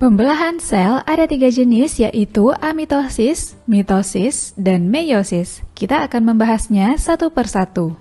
Pembelahan sel ada 3 jenis, yaitu amitosis, mitosis, dan meiosis. Kita akan membahasnya satu persatu.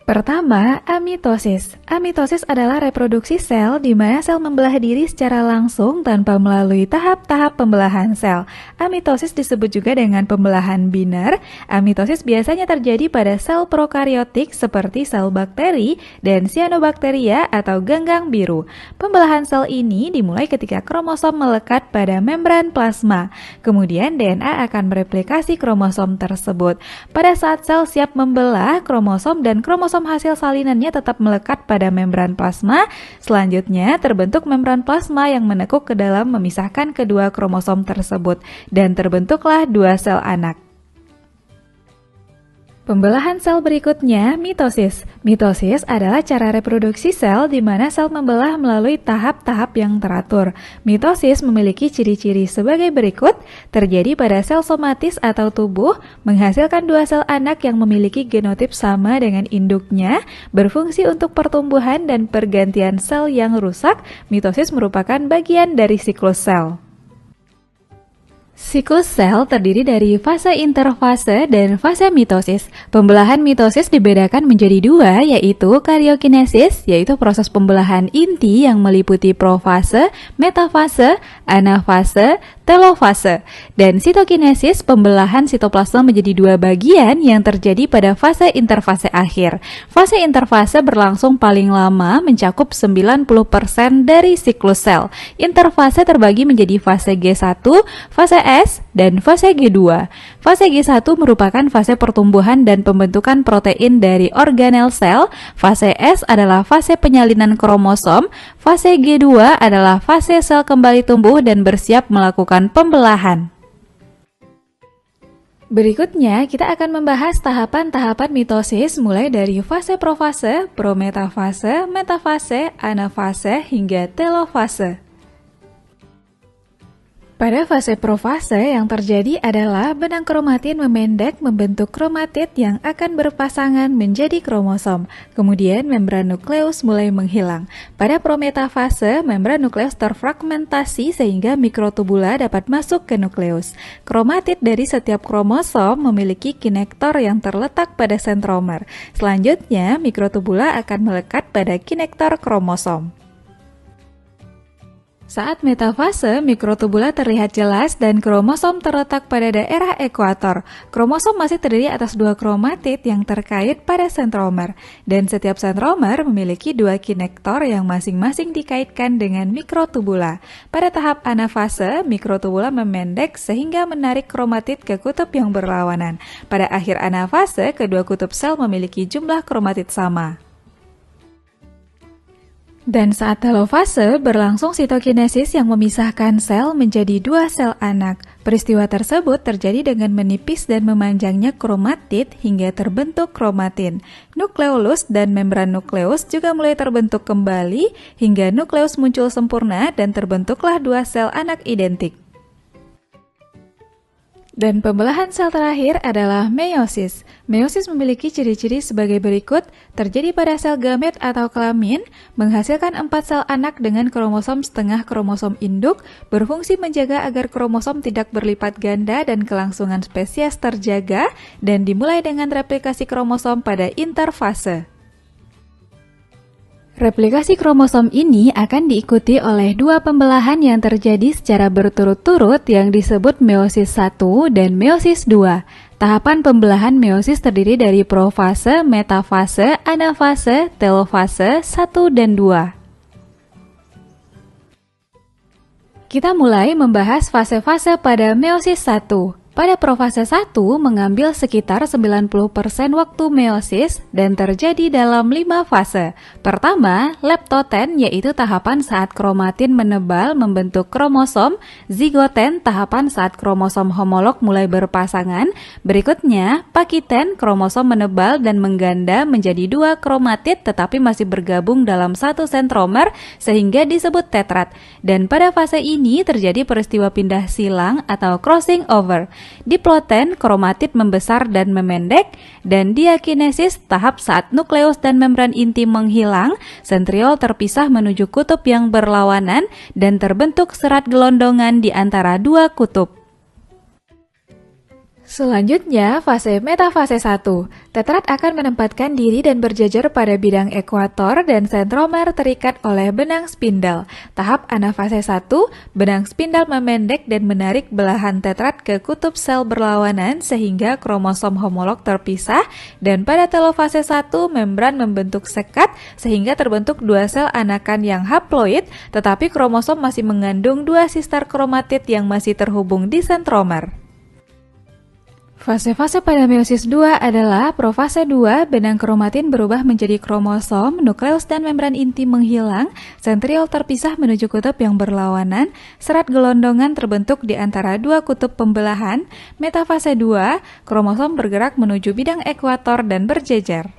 Pertama, amitosis. Amitosis adalah reproduksi sel di mana sel membelah diri secara langsung tanpa melalui tahap-tahap pembelahan sel. Amitosis disebut juga dengan pembelahan biner. Amitosis biasanya terjadi pada sel prokariotik seperti sel bakteri dan cyanobacteria atau ganggang biru. Pembelahan sel ini dimulai ketika kromosom melekat pada membran plasma. Kemudian DNA akan mereplikasi kromosom tersebut. Pada saat sel siap membelah, kromosom dan kromosom hasil salinannya tetap melekat pada membran plasma. Selanjutnya terbentuk membran plasma yang menekuk ke dalam memisahkan kedua kromosom tersebut dan terbentuklah 2 sel anak. Pembelahan sel berikutnya, mitosis. Mitosis adalah cara reproduksi sel di mana sel membelah melalui tahap-tahap yang teratur. Mitosis memiliki ciri-ciri sebagai berikut: terjadi pada sel somatis atau tubuh, menghasilkan 2 sel anak yang memiliki genotip sama dengan induknya, berfungsi untuk pertumbuhan dan pergantian sel yang rusak. Mitosis merupakan bagian dari siklus sel. Siklus sel terdiri dari fase interfase dan fase mitosis. Pembelahan mitosis dibedakan menjadi 2, yaitu karyokinesis, yaitu proses pembelahan inti yang meliputi profase, metafase, anafase, telofase, dan sitokinesis, pembelahan sitoplasma menjadi 2 bagian yang terjadi pada fase interfase akhir. Fase interfase berlangsung paling lama, mencakup 90% dari siklus sel. Interfase terbagi menjadi fase G1, fase S, dan fase G2. Fase G1 merupakan fase pertumbuhan dan pembentukan protein dari organel sel. Fase S adalah fase penyalinan kromosom. Fase G2 adalah fase sel kembali tumbuh dan bersiap melakukan pembelahan. Berikutnya, kita akan membahas tahapan-tahapan mitosis mulai dari fase profase, prometafase, metafase, anafase, hingga telofase. Pada fase profase yang terjadi adalah benang kromatin memendek membentuk kromatid yang akan berpasangan menjadi kromosom. Kemudian membran nukleus mulai menghilang. Pada prometafase, membran nukleus terfragmentasi sehingga mikrotubula dapat masuk ke nukleus. Kromatid dari setiap kromosom memiliki kinektor yang terletak pada sentromer. Selanjutnya, mikrotubula akan melekat pada kinektor kromosom. Saat metafase, mikrotubula terlihat jelas dan kromosom terletak pada daerah ekuator. Kromosom masih terdiri atas 2 kromatid yang terkait pada sentromer, dan setiap sentromer memiliki 2 kinektor yang masing-masing dikaitkan dengan mikrotubula. Pada tahap anafase, mikrotubula memendek sehingga menarik kromatid ke kutub yang berlawanan. Pada akhir anafase, kedua kutub sel memiliki jumlah kromatid sama. Dan saat telofase, berlangsung sitokinesis yang memisahkan sel menjadi 2 sel anak. Peristiwa tersebut terjadi dengan menipis dan memanjangnya kromatid hingga terbentuk kromatin. Nukleolus dan membran nukleus juga mulai terbentuk kembali hingga nukleus muncul sempurna dan terbentuklah 2 sel anak identik. Dan pembelahan sel terakhir adalah meiosis. Meiosis memiliki ciri-ciri sebagai berikut: terjadi pada sel gamet atau kelamin, menghasilkan 4 sel anak dengan kromosom setengah kromosom induk, berfungsi menjaga agar kromosom tidak berlipat ganda dan kelangsungan spesies terjaga, dan dimulai dengan replikasi kromosom pada interfase. Replikasi kromosom ini akan diikuti oleh 2 pembelahan yang terjadi secara berturut-turut yang disebut meiosis 1 dan meiosis 2. Tahapan pembelahan meiosis terdiri dari profase, metafase, anafase, telofase 1 dan 2. Kita mulai membahas fase-fase pada meiosis 1. Pada profase 1 mengambil sekitar 90% waktu meiosis dan terjadi dalam 5 fase. Pertama, leptoten, yaitu tahapan saat kromatin menebal membentuk kromosom. Zigoten, tahapan saat kromosom homolog mulai berpasangan. Berikutnya, pakiten, kromosom menebal dan mengganda menjadi 2 kromatid tetapi masih bergabung dalam 1 sentromer sehingga disebut tetrat. Dan pada fase ini terjadi peristiwa pindah silang atau crossing over. Diploten, kromatid membesar dan memendek, dan diakinesis, tahap saat nukleus dan membran inti menghilang, sentriol terpisah menuju kutub yang berlawanan, dan terbentuk serat gelondongan di antara dua kutub. Selanjutnya, fase metafase 1. Tetrat akan menempatkan diri dan berjajar pada bidang ekuator dan sentromer terikat oleh benang spindel. Tahap anafase 1, benang spindel memendek dan menarik belahan tetrat ke kutub sel berlawanan sehingga kromosom homolog terpisah, dan pada telofase 1, membran membentuk sekat sehingga terbentuk dua sel anakan yang haploid, tetapi kromosom masih mengandung dua sister kromatid yang masih terhubung di sentromer. Fase-fase pada meiosis 2 adalah profase 2, benang kromatin berubah menjadi kromosom, nukleus dan membran inti menghilang, sentriol terpisah menuju kutub yang berlawanan, serat gelondongan terbentuk di antara dua kutub pembelahan. Metafase 2, kromosom bergerak menuju bidang ekuator dan berjejer.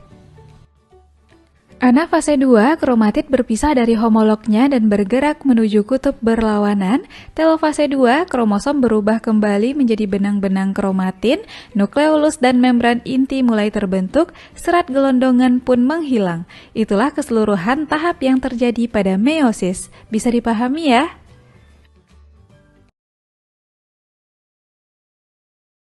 Anafase 2, kromatid berpisah dari homolognya dan bergerak menuju kutub berlawanan. Telofase 2, kromosom berubah kembali menjadi benang-benang kromatin, nukleolus dan membran inti mulai terbentuk, serat gelondongan pun menghilang. Itulah keseluruhan tahap yang terjadi pada meiosis. Bisa dipahami ya?